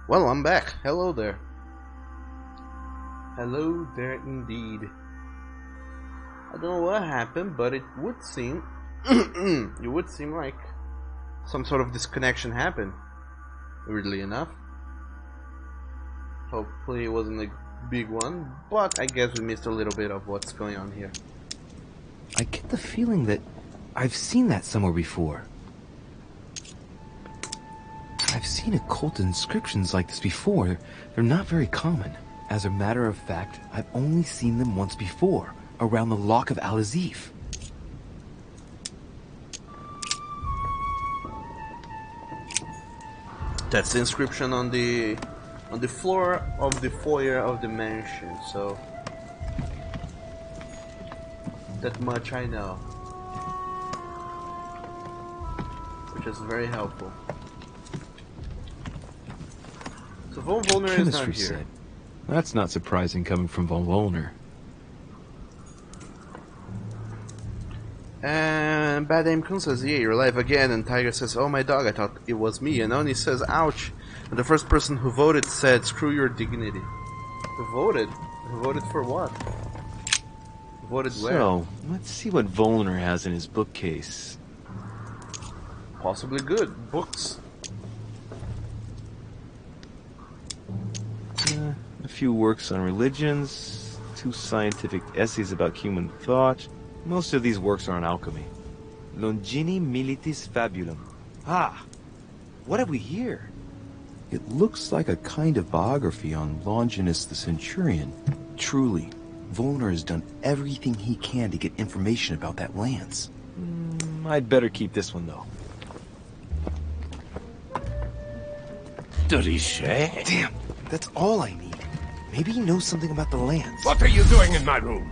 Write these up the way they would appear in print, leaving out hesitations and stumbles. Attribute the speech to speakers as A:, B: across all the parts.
A: Well, I'm back. Hello there. Hello there indeed. I don't know what happened, but it would seem it would seem like some sort of disconnection happened. Weirdly enough. Hopefully it wasn't a big one, but I guess we missed a little bit of what's going on here.
B: I get the feeling that I've seen that somewhere before. I've seen occult inscriptions like this before. They're not very common. As a matter of fact, I've only seen them once before, around the Lock of Al-Azif.
A: That's the inscription on the floor of the foyer of the mansion, so that much I know. Which is very helpful. So Von Volner is not here.
B: Set. That's not surprising coming from Von Volner.
A: And Bad Aim Kun says, yeah, you're alive again. And Tiger says, oh my dog, I thought it was me. And Oni says, ouch. And the first person who voted said, screw your dignity. Who voted? Who voted for what? Who voted where?
B: So, let's see what Volner has in his bookcase.
A: Possibly good. Books.
B: A few works on religions, 2 scientific essays about human thought. Most of these works are on alchemy. Longini Militis Fabulum. Ah! What have we here? It looks like a kind of biography on Longinus the Centurion. Truly, Volner has done everything he can to get information about that lance. I'd better keep this one, though.
C: Richet?
B: Damn, that's all I need. Maybe he knows something about the lance.
C: What are you doing in my room?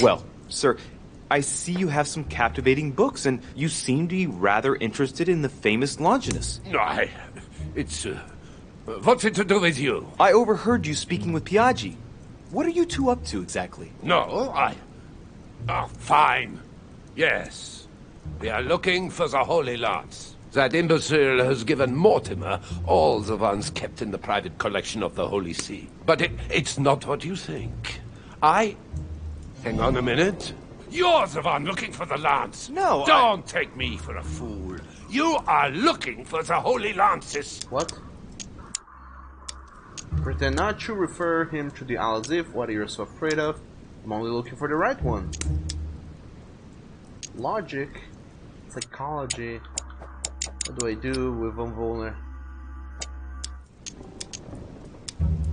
B: Well, sir, I see you have some captivating books, and you seem to be rather interested in the famous Longinus.
C: It's, what's it to do with you?
B: I overheard you speaking with Piaggi. What are you two up to, exactly?
C: No, fine. Yes. We are looking for the Holy Lance. That imbecile has given Mortimer all the ones kept in the private collection of the Holy See. But it's not what you think. Hang on a minute. You're the one looking for the lance.
B: No,
C: Don't take me for a fool. You are looking for the Holy Lances.
A: What? Pretend not to refer him to the Al-Azif. What are you so afraid of? I'm only looking for the right one. Logic. Psychology. What do I do with Von Volner?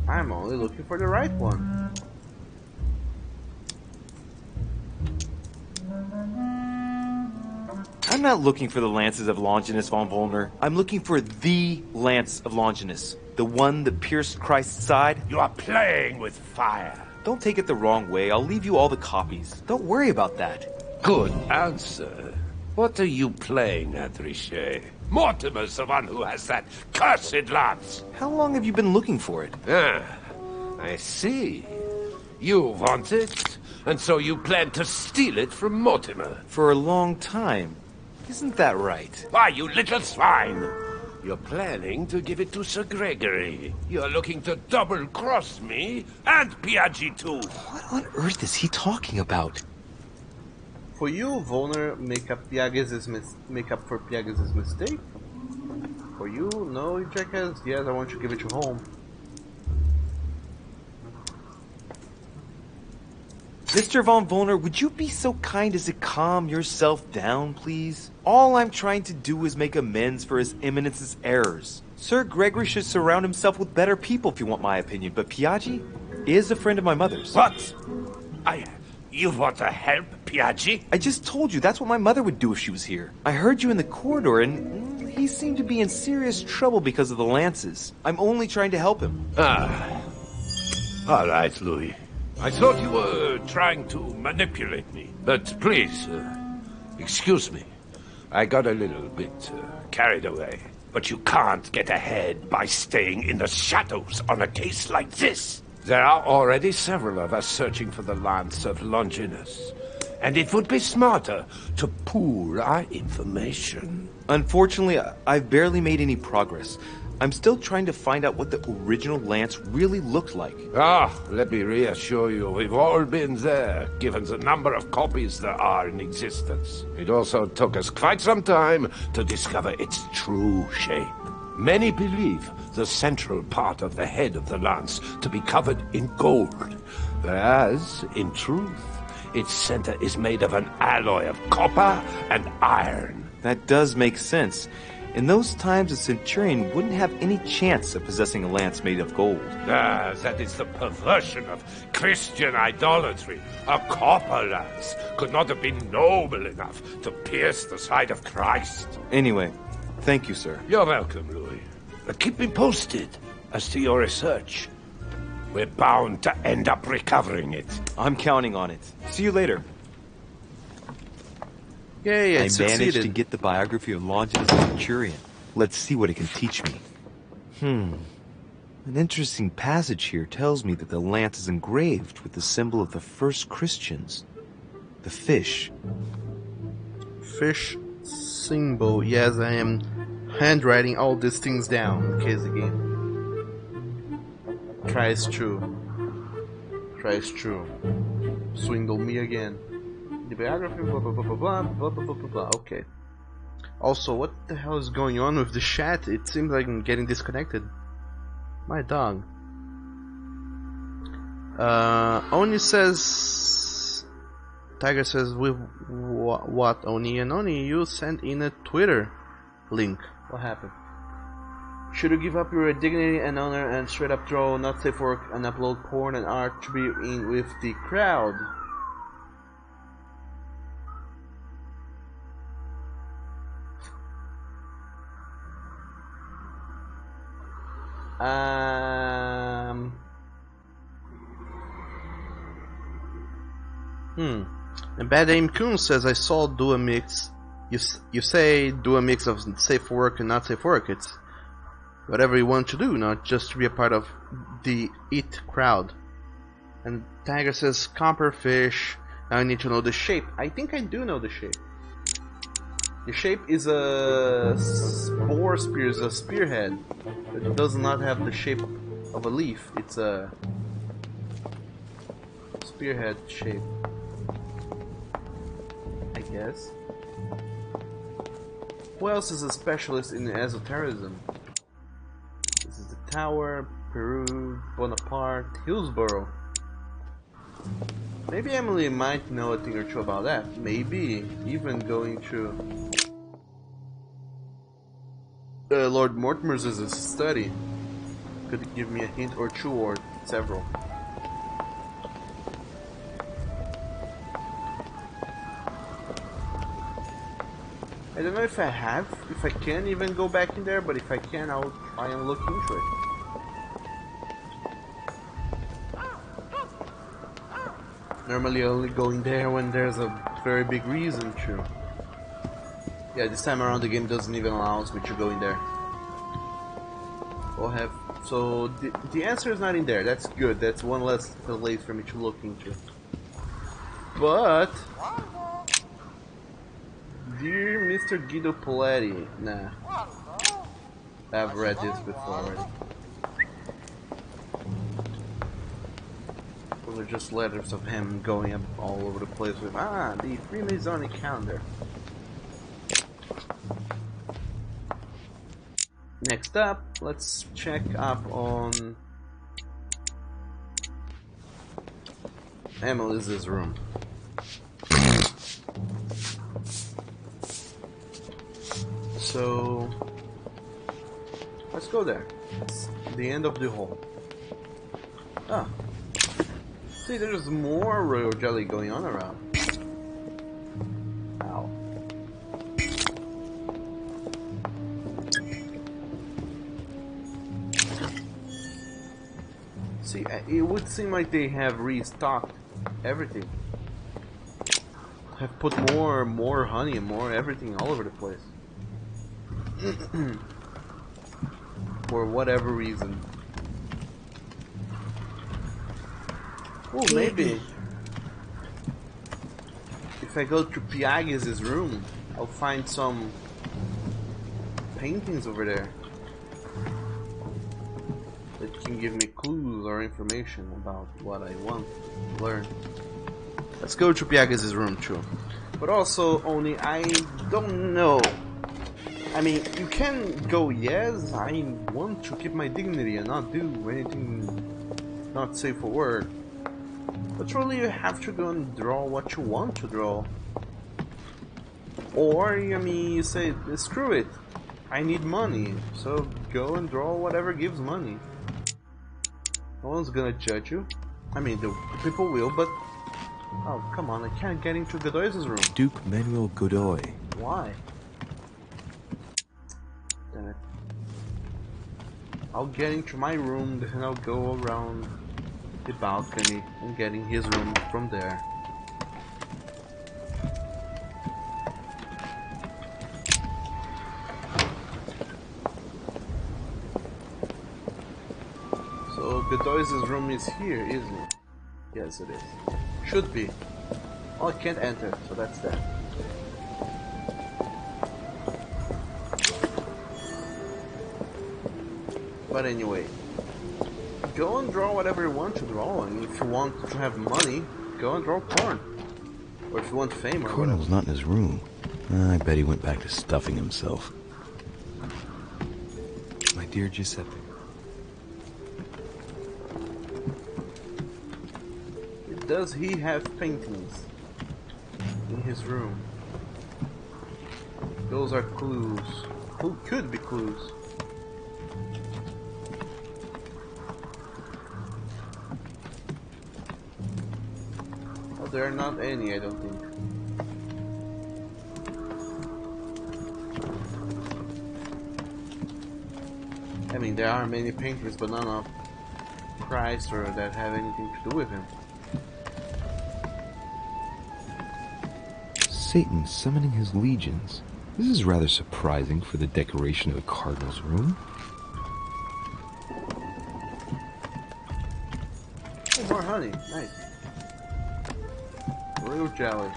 A: I'm only looking for the right one.
B: I'm not looking for the lances of Longinus von Volner. I'm looking for the lance of Longinus. The one that pierced Christ's side.
C: You are playing with fire.
B: Don't take it the wrong way. I'll leave you all the copies. Don't worry about that.
C: Good answer. What are you playing at, Richet? Mortimer's the one who has that cursed lance.
B: How long have you been looking for it?
C: I see. You want it, and so you plan to steal it from Mortimer.
B: For a long time. Isn't that right?
C: Why, you little swine! You're planning to give it to Sir Gregory. You're looking to double-cross me, and Piaggi too.
B: What on earth is he talking about?
A: For you, Volner, make up for Piaggi's mistake? For you, no, you jackass? Yes, I want you to give it to home.
B: Mr. Von Volner, would you be so kind as to calm yourself down, please? All I'm trying to do is make amends for His Eminence's errors. Sir Gregory should surround himself with better people, if you want my opinion, but Piaggi is a friend of my mother's.
C: What? You want to help Piaggi?
B: I just told you that's what my mother would do if she was here. I heard you in the corridor, and He seemed to be in serious trouble because of the lances. I'm only trying to help him.
C: Ah. All right, Louis. I thought you were trying to manipulate me. But please, excuse me. I got a little bit carried away. But you can't get ahead by staying in the shadows on a case like this. There are already several of us searching for the Lance of Longinus. And it would be smarter to pool our information.
B: Unfortunately, I've barely made any progress. I'm still trying to find out what the original lance really looked like.
C: Let me reassure you, we've all been there, given the number of copies there are in existence. It also took us quite some time to discover its true shape. Many believe the central part of the head of the lance to be covered in gold, whereas, in truth, its center is made of an alloy of copper and iron.
B: That does make sense. In those times, a centurion wouldn't have any chance of possessing a lance made of gold.
C: That is the perversion of Christian idolatry. A copper lance could not have been noble enough to pierce the side of Christ.
B: Anyway, thank you, sir.
C: You're welcome, Louis. But keep me posted as to your research. We're bound to end up recovering it.
B: I'm counting on it. See you later.
A: Yay,
B: I
A: I succeeded.
B: managed to get the biography of Longinus the Centurion. Let's see what it can teach me. An interesting passage here tells me that the lance is engraved with the symbol of the first Christians. The fish.
A: Fish symbol. Yes, I am handwriting all these things down in case the game tries to swindle me again. The biography, blah blah blah blah blah blah blah blah blah blah. Okay. Also, what the hell is going on with the chat? It seems like I'm getting disconnected. My dog. Oni says. Tiger says, "With what, Oni?" And Oni, you sent in a Twitter link. What happened? Should you give up your dignity and honor and straight up throw not safe work and upload porn and art to be in with the crowd? And Bad Aim Kun says, I saw do a mix. You say do a mix of safe work and not safe work. It's whatever you want to do, not just to be a part of the IT crowd. And Tiger says, Copperfish. Now I need to know the shape. I think I do know the shape. The shape is a boar spear, is a spearhead, but it does not have the shape of a leaf. It's a spearhead shape, I guess. Who else is a specialist in esotericism? This is the Tower, Peru, Bonaparte, Hillsborough. Maybe Emily might know a thing or two about that. Maybe even going to Lord Mortimer's is a study. Could give me a hint or two or several. I don't know if I can even go back in there, but if I can, I'll try and look into it. Normally only go in there when there's a very big reason to. Yeah, this time around the game doesn't even allow me to go in there. We'll have... So, the answer is not in there. That's good. That's one less place for me to look into. But... Dear Mr. Guido Poletti. Nah. I've read this before already. Those are just letters of him going up all over the place with, the Freemasonic calendar. Next up, let's check up on Emily's room. So let's go there. It's the end of the hall. See, there's more royal jelly going on around. Ow. See, it would seem like they have restocked everything. Have put more honey and more everything all over the place. For whatever reason. Oh, maybe if I go to Piages' room, I'll find some paintings over there that can give me clues or information about what I want to learn. Let's go to Piages' room too. But also, only I don't know. I mean, you can go, yes, I want to keep my dignity and not do anything not safe for work. But really you have to go and draw what you want to draw. Or, I mean, you say, screw it, I need money, so go and draw whatever gives money. No one's gonna judge you. I mean, the people will, but... Oh, come on, I can't get into Godoy's room.
B: Duke Manuel Godoy.
A: Why? Damn it. I'll get into my room, then I'll go around the balcony and get in his room from there. So Godoy's room is here, isn't it? Yes, it is. Should be. Oh, I can't enter, so that's that. But anyway, go and draw whatever you want to draw, and if you want to have money, go and draw corn. Or if you want fame or
D: Colonel's not in his room. I bet he went back to stuffing himself.
B: My dear Giuseppe.
A: Does he have paintings in his room? Those are clues. Who could be clues? Oh, there are not any, I don't think. I mean, there are many paintings, but none of Christ or that have anything to do with him.
B: Satan summoning his legions. This is rather surprising for the decoration of the Cardinal's room.
A: Oh, more honey. Nice. Real jelly.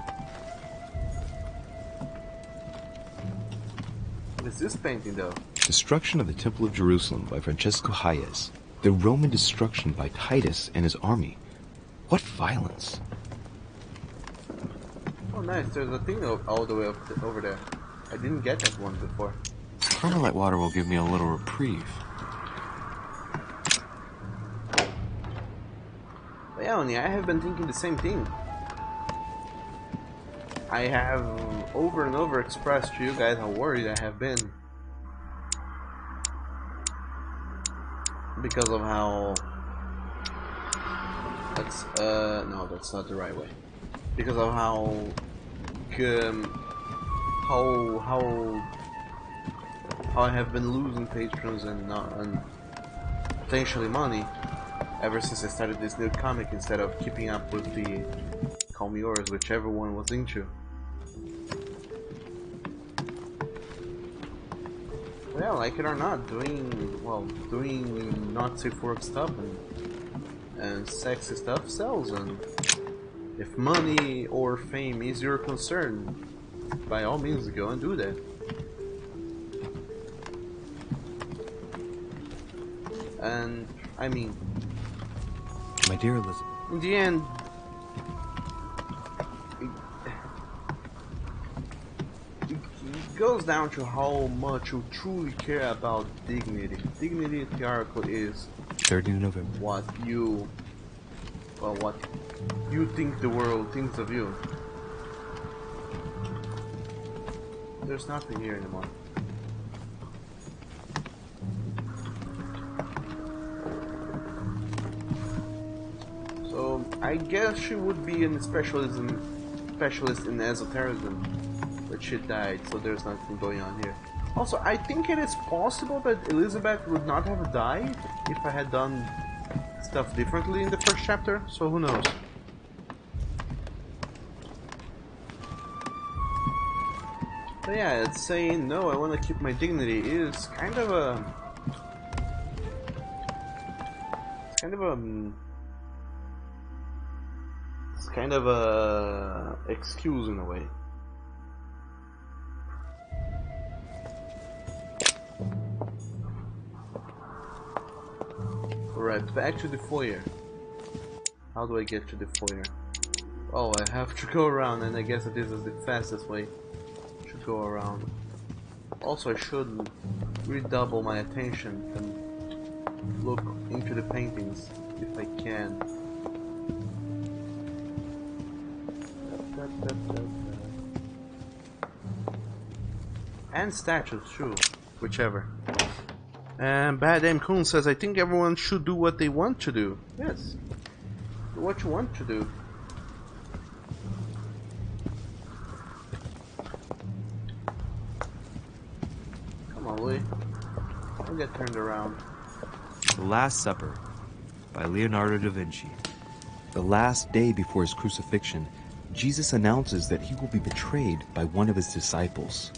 A: What is this painting, though?
B: Destruction of the Temple of Jerusalem by Francesco Hayez. The Roman destruction by Titus and his army. What violence!
A: Oh, nice. There's a thing all the way up over there. I didn't get that one before.
B: Carmelite water will give me a little reprieve.
A: But yeah, Oni, I have been thinking the same thing. I have over and over expressed to you guys how worried I have been. Because of how... That's, no, that's not the right way. Because of how I have been losing patrons and potentially money ever since I started this new comic instead of keeping up with the Call Me Yours, which everyone was into. Well, like it or not, doing not safe work stuff and sexy stuff sells, and if money or fame is your concern, by all means go and do that. And I mean,
B: My dear Elizabeth.
A: in the end, it goes down to how much you truly care about dignity. Dignity, theoretically, is
B: 30 November.
A: what you think the world thinks of you. There's nothing here anymore. So I guess she would be a specialist in esotericism, but she died, so there's nothing going on here. Also, I think it is possible that Elizabeth would not have died if I had done stuff differently in the first chapter, so who knows. But yeah, it's saying no, I want to keep my dignity is kind of a excuse in a way. Alright, back to the foyer. How do I get to the foyer? Oh, I have to go around, and I guess that this is the fastest way to go around. Also, I should redouble my attention and look into the paintings if I can. And statues too, whichever. And Bad Aim Kun says, I think everyone should do what they want to do. Yes, do what you want to do. Come on, Louis. Don't get turned around.
B: The Last Supper by Leonardo da Vinci.
D: The last day before his crucifixion, Jesus announces that he will be betrayed by one of his disciples.